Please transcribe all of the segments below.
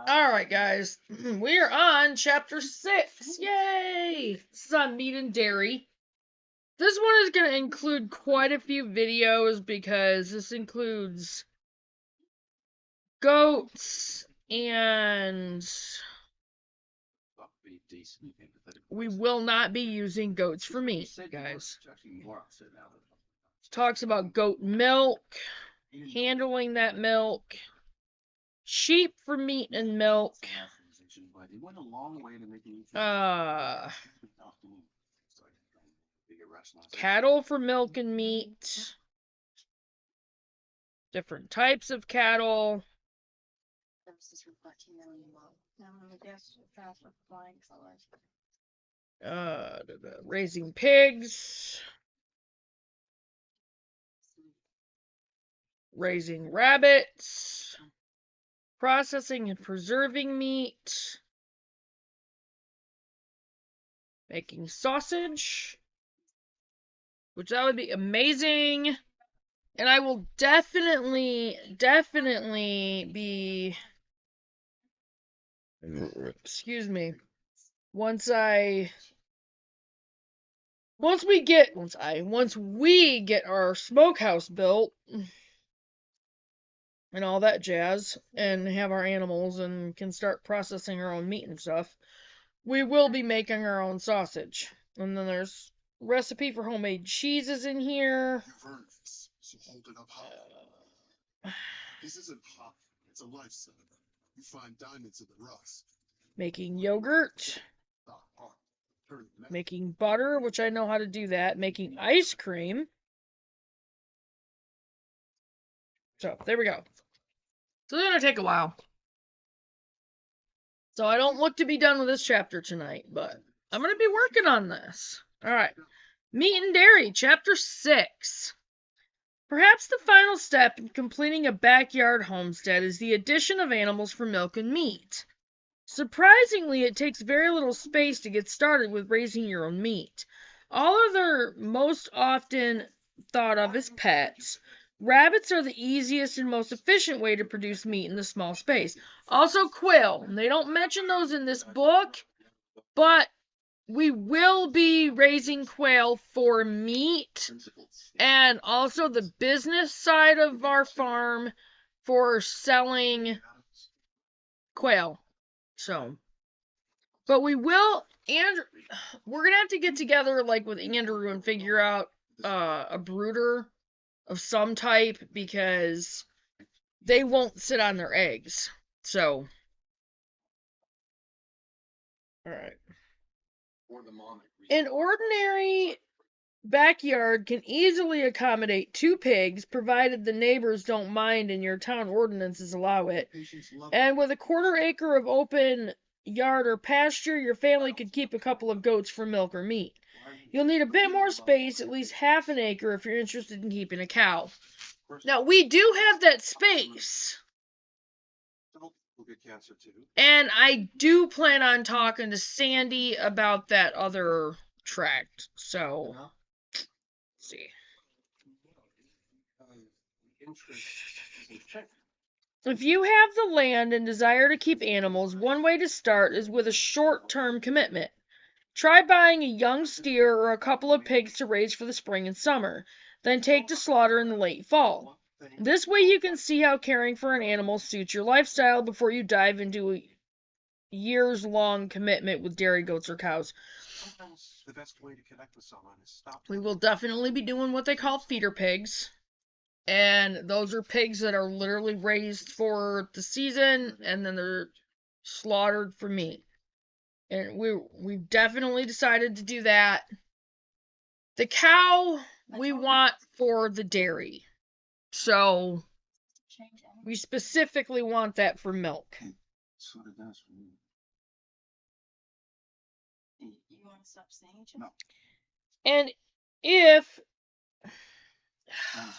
Alright, guys. We are on chapter 6. Yay! This is on meat and dairy. This one is going to include quite a few videos because this includes goats and we will not be using goats for meat, guys. Talks about goat milk, handling that milk, sheep for meat and milk, cattle for milk and meat, different types of cattle, raising pigs, raising rabbits, processing and preserving meat, making sausage, which that would be amazing. And I will definitely be, excuse me, once we get our smokehouse built and all that jazz and have our animals and can start processing our own meat and stuff, we will be making our own sausage. And then there's recipe for homemade cheeses in here. This isn't hot. It's a lifesaver. You find diamonds in the rocks. Making yogurt. Making butter, which I know how to do that. Making ice cream. So, there we go. So, it's going to take a while. So, I don't look to be done with this chapter tonight, but I'm going to be working on this. Alright. Meat and Dairy, Chapter 6. Perhaps the final step in completing a backyard homestead is the addition of animals for milk and meat. Surprisingly, it takes very little space to get started with raising your own meat. All are most often thought of as pets. Rabbits are the easiest and most efficient way to produce meat in the small space. Also quail. They don't mention those in this book, but we will be raising quail for meat and also the business side of our farm for selling quail. So, but we will, and we're going to have to get together like with Andrew and figure out a brooder of some type because they won't sit on their eggs. So, alright. An ordinary backyard can easily accommodate 2 pigs, provided the neighbors don't mind and your town ordinances allow it. And with a 1/4 acre of open yard or pasture, your family could keep a couple of goats for milk or meat. You'll need a bit more space, at least 1/2 acre, if you're interested in keeping a cow. Now, we do have that space. And I do plan on talking to Sandy about that other tract. So, let's see. If you have the land and desire to keep animals, one way to start is with a short-term commitment. Try buying a young steer or a couple of pigs to raise for the spring and summer, then take to slaughter in the late fall. This way you can see how caring for an animal suits your lifestyle before you dive into a years-long commitment with dairy goats or cows. We will definitely be doing what they call feeder pigs. And those are pigs that are literally raised for the season and then they're slaughtered for meat. And we've definitely decided to do that. The cow we want for the dairy. So we specifically want that for milk. And if I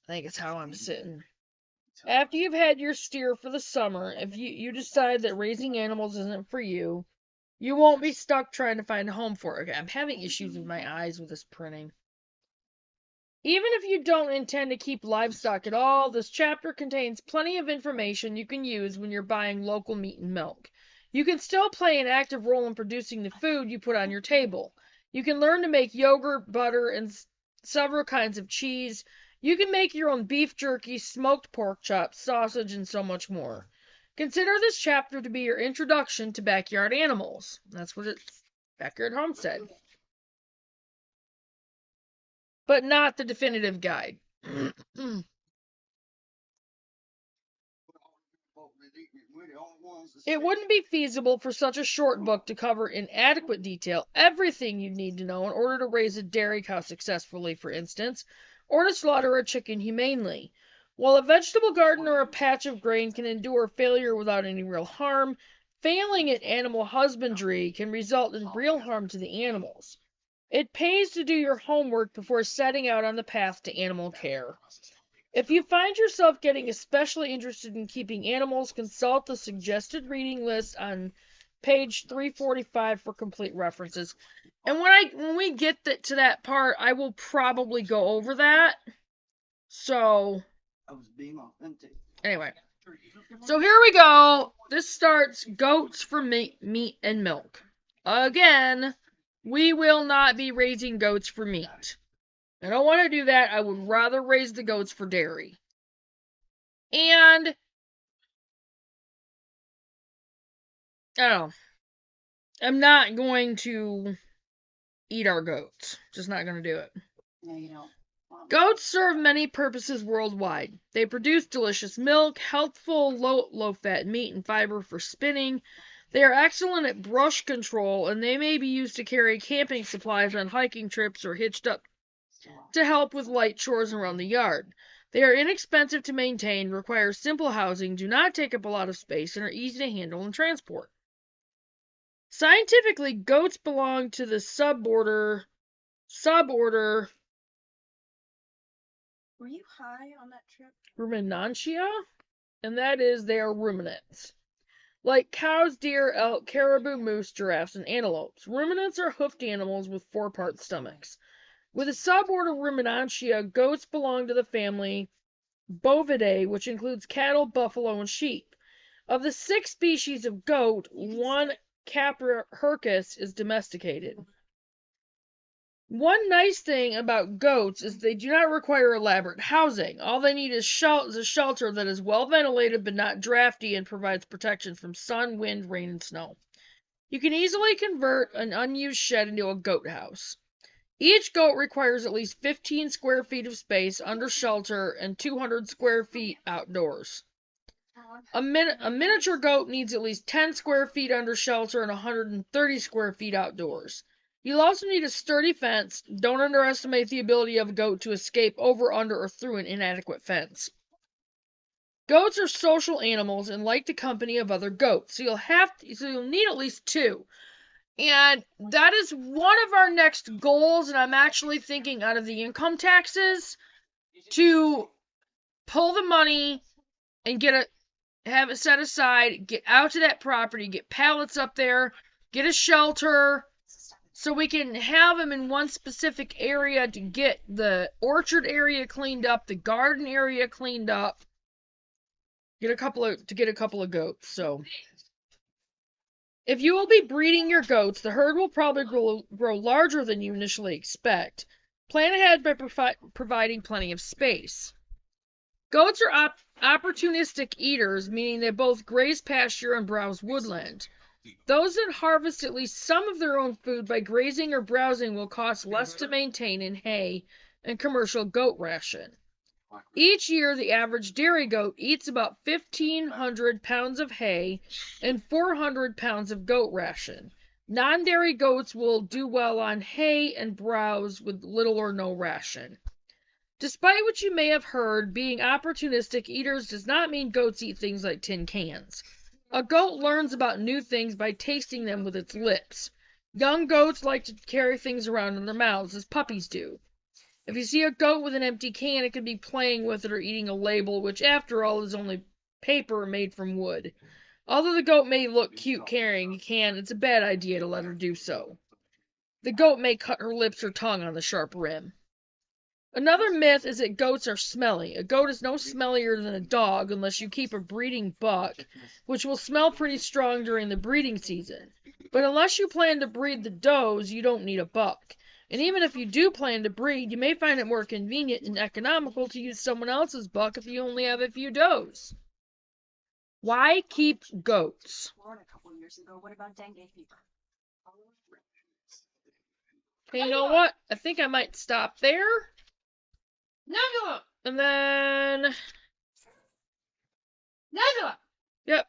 think it's how I'm sitting. After you've had your steer for the summer, if you decide that raising animals isn't for you, you won't be stuck trying to find a home for it. I'm having issues with my eyes with this printing. Even if you don't intend to keep livestock at all, this chapter contains plenty of information you can use when you're buying local meat and milk. You can still play an active role in producing the food you put on your table. You can learn to make yogurt, butter, and several kinds of cheese. You can make your own beef jerky, smoked pork chops, sausage, and so much more. Consider this chapter to be your introduction to backyard animals. That's what it's Backyard Homestead. But not the definitive guide. It wouldn't be feasible for such a short book to cover in adequate detail everything you need to know in order to raise a dairy cow successfully, for instance, or to slaughter a chicken humanely. While a vegetable garden or a patch of grain can endure failure without any real harm, failing at animal husbandry can result in real harm to the animals. It pays to do your homework before setting out on the path to animal care. If you find yourself getting especially interested in keeping animals, consult the suggested reading list on page 345 for complete references. And when we get to that part, I will probably go over that. So, anyway. So here we go. This starts goats for meat and milk. Again, we will not be raising goats for meat. I don't want to do that. I would rather raise the goats for dairy. And, I don't know. I'm not going to eat our goats. Just not going to do it. No, you don't. Goats serve many purposes worldwide. They produce delicious milk, healthful, low-fat meat and fiber for spinning. They are excellent at brush control, and they may be used to carry camping supplies on hiking trips or hitched up to help with light chores around the yard. They are inexpensive to maintain, require simple housing, do not take up a lot of space, and are easy to handle and transport. Scientifically, goats belong to the suborder. Were you high on that trip? Ruminantia, and that is they are ruminants. Like cows, deer, elk, caribou, moose, giraffes, and antelopes, ruminants are hoofed animals with four-part stomachs. With the suborder Ruminantia, goats belong to the family Bovidae, which includes cattle, buffalo, and sheep. Of the 6 species of goat, one Capra hircus is domesticated. One nice thing about goats is they do not require elaborate housing. All they need is a shelter that is well ventilated but not drafty and provides protection from sun, wind, rain, and snow. You can easily convert an unused shed into a goat house. Each goat requires at least 15 square feet of space under shelter and 200 square feet outdoors. A miniature goat needs at least 10 square feet under shelter and 130 square feet outdoors. You'll also need a sturdy fence. Don't underestimate the ability of a goat to escape over, under, or through an inadequate fence. Goats are social animals and like the company of other goats, so you'll need at least 2. And that is one of our next goals, and I'm actually thinking out of the income taxes to pull the money and have it set aside, get out to that property, get pallets up there, get a shelter, so we can have them in one specific area to get the orchard area cleaned up, the garden area cleaned up, get a couple of goats. So if you will be breeding your goats, the herd will probably grow larger than you initially expect. Plan ahead by providing plenty of space. Goats are opportunistic eaters, meaning they both graze pasture and browse woodland. Those that harvest at least some of their own food by grazing or browsing will cost less to maintain in hay and commercial goat ration. Each year, the average dairy goat eats about 1,500 pounds of hay and 400 pounds of goat ration. Non-dairy goats will do well on hay and browse with little or no ration. Despite what you may have heard, being opportunistic eaters does not mean goats eat things like tin cans. A goat learns about new things by tasting them with its lips. Young goats like to carry things around in their mouths, as puppies do. If you see a goat with an empty can, it could be playing with it or eating a label, which after all is only paper made from wood. Although the goat may look cute carrying a can, it's a bad idea to let her do so. The goat may cut her lips or tongue on the sharp rim. Another myth is that goats are smelly. A goat is no smellier than a dog unless you keep a breeding buck, which will smell pretty strong during the breeding season. But unless you plan to breed the does, you don't need a buck. And even if you do plan to breed, you may find it more convenient and economical to use someone else's buck if you only have a few does. Why keep goats? Okay, you know what? I think I might stop there. Nebula! And then... Nebula! Yep,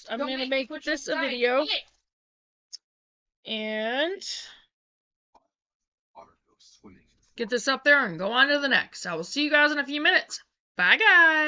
I'm going to make this a video. And... get this up there and go on to the next. I will see you guys in a few minutes. Bye, guys!